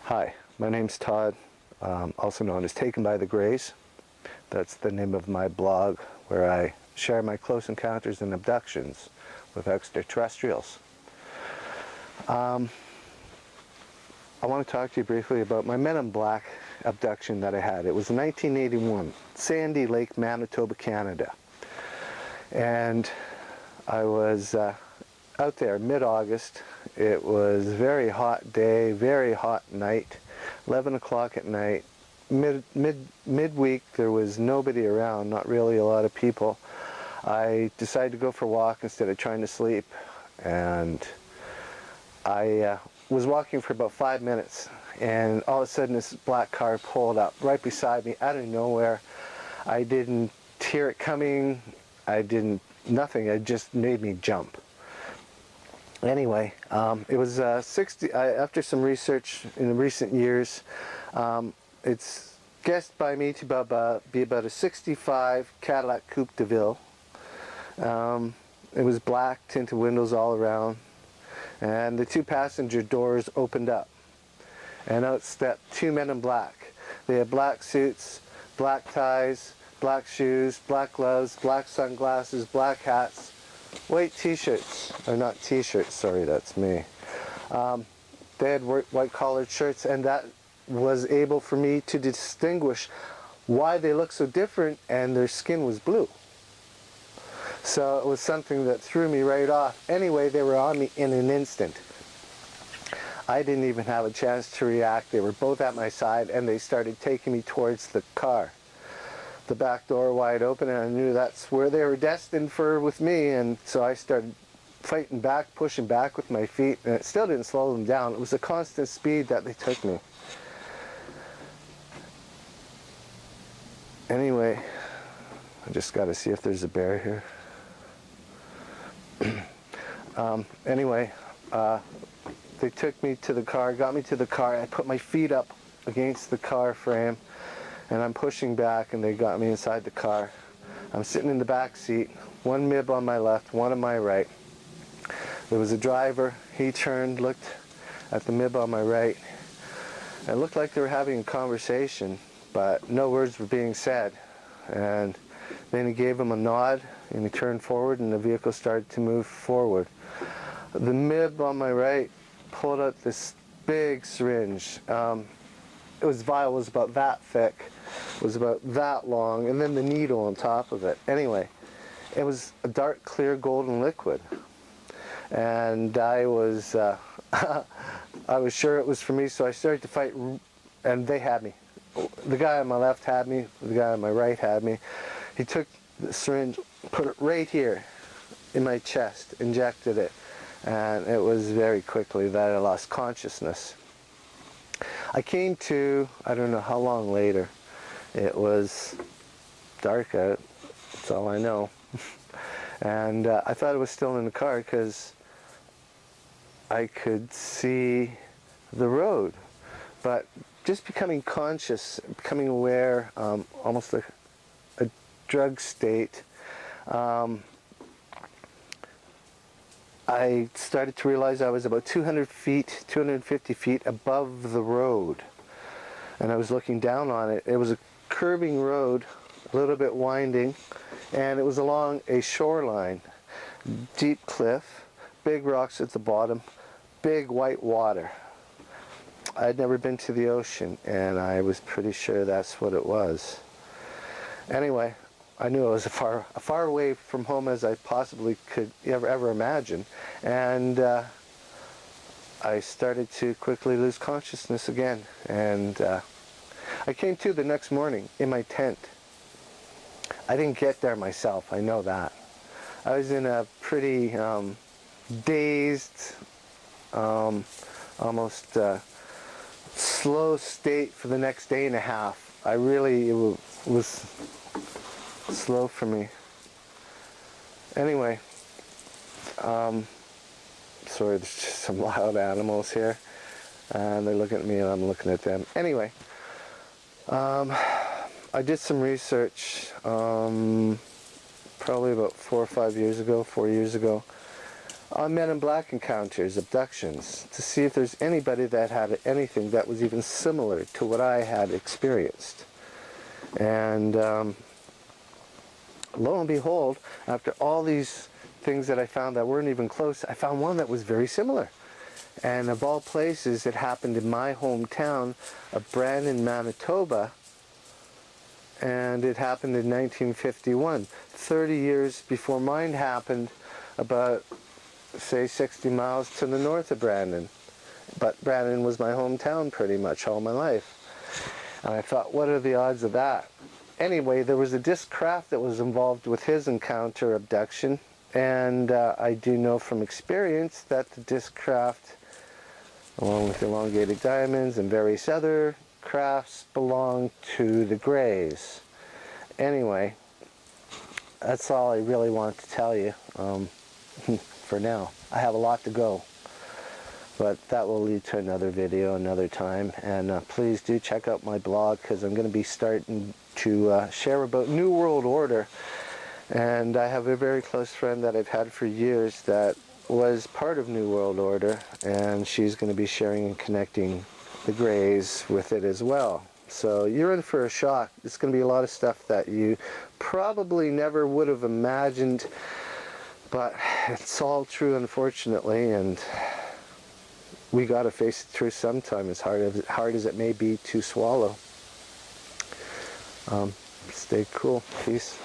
Hi, my name's Todd, also known as Taken by the Greys. That's the name of my blog where I share my close encounters and abductions with extraterrestrials. I want to talk to you briefly about my Men in Black abduction that I had. It was in 1981, Sandy Lake, Manitoba, Canada. And I was out there mid-August. It was a very hot day, very hot night, 11 o'clock at night. Midweek there was nobody around, not really a lot of people. I decided to go for a walk instead of trying to sleep, and I was walking for about 5 minutes, and all of a sudden this black car pulled up right beside me out of nowhere. I didn't hear it coming, nothing, it just made me jump. Anyway, it was after some research in the recent years, it's guessed by me to be about a 65 Cadillac Coupe de Ville. It was black, tinted windows all around, and the two passenger doors opened up, and out stepped two men in black. They had black suits, black ties, black shoes, black gloves, black sunglasses, black hats, white t-shirts, or not t-shirts, sorry, that's me. They had white collared shirts, and that was able for me to distinguish why they looked so different, and their skin was blue. So it was something that threw me right off. Anyway, they were on me in an instant. I didn't even have a chance to react. They were both at my side, and they started taking me towards the car. The back door wide open, and I knew that's where they were destined for with me, and so I started fighting back, pushing back with my feet, and it still didn't slow them down. It was a constant speed that they took me. Anyway, I just got to see if there's a bear here. Anyway, they took me to the car, got me to the car. I put my feet up against the car frame, and I'm pushing back, and they got me inside the car. I'm sitting in the back seat, one MIB on my left, one on my right. There was a driver. He turned, looked at the MIB on my right. It looked like they were having a conversation, but no words were being said. And then he gave him a nod, and he turned forward, and the vehicle started to move forward. The MIB on my right pulled out this big syringe. It was vial, was about that thick, was about that long, and then the needle on top of it. Anyway, it was a dark, clear, golden liquid, and I was I was sure it was for me, so I started to fight, and they had me. The guy on my left had me, the guy on my right had me. He took the syringe, put it right here in my chest, injected it, and it was very quickly that I lost consciousness. I came to, I don't know how long later. It was dark out, that's all I know. And I thought I was still in the car because I could see the road. But just becoming conscious, becoming aware, almost like a drug state, I started to realize I was about 200 feet, 250 feet above the road, and I was looking down on it. It was a curving road, a little bit winding, and it was along a shoreline, deep cliff, big rocks at the bottom, big white water. I'd never been to the ocean, and I was pretty sure that's what it was. Anyway, I knew I was as far away from home as I possibly could ever imagine, and I started to quickly lose consciousness again, and I came to the next morning in my tent. I didn't get there myself, I know that. I was in a pretty dazed, almost slow state for the next day and a half. It was slow for me. Anyway, sorry, there's just some loud animals here, and they're looking at me and I'm looking at them. Anyway, I did some research probably about 4 years ago, on Men in Black encounters, abductions, to see if there's anybody that had anything that was even similar to what I had experienced. And lo and behold, after all these things that I found that weren't even close, I found one that was very similar. And of all places, it happened in my hometown of Brandon, Manitoba, and it happened in 1951, 30 years before mine happened, about, say, 60 miles to the north of Brandon. But Brandon was my hometown pretty much all my life. And I thought, what are the odds of that? Anyway, there was a disc craft that was involved with his encounter abduction, and I do know from experience that the disc craft, along with elongated diamonds and various other crafts, belong to the Greys. Anyway, that's all I really want to tell you for now. I have a lot to go, but that will lead to another video another time. And please do check out my blog, because I'm going to be starting to share about New World Order. And I have a very close friend that I've had for years that was part of New World Order, and she's going to be sharing and connecting the Greys with it as well. So you're in for a shock. It's going to be a lot of stuff that you probably never would have imagined, but it's all true, unfortunately, and we got to face the truth sometime, as hard as it may be to swallow. Stay cool. Peace.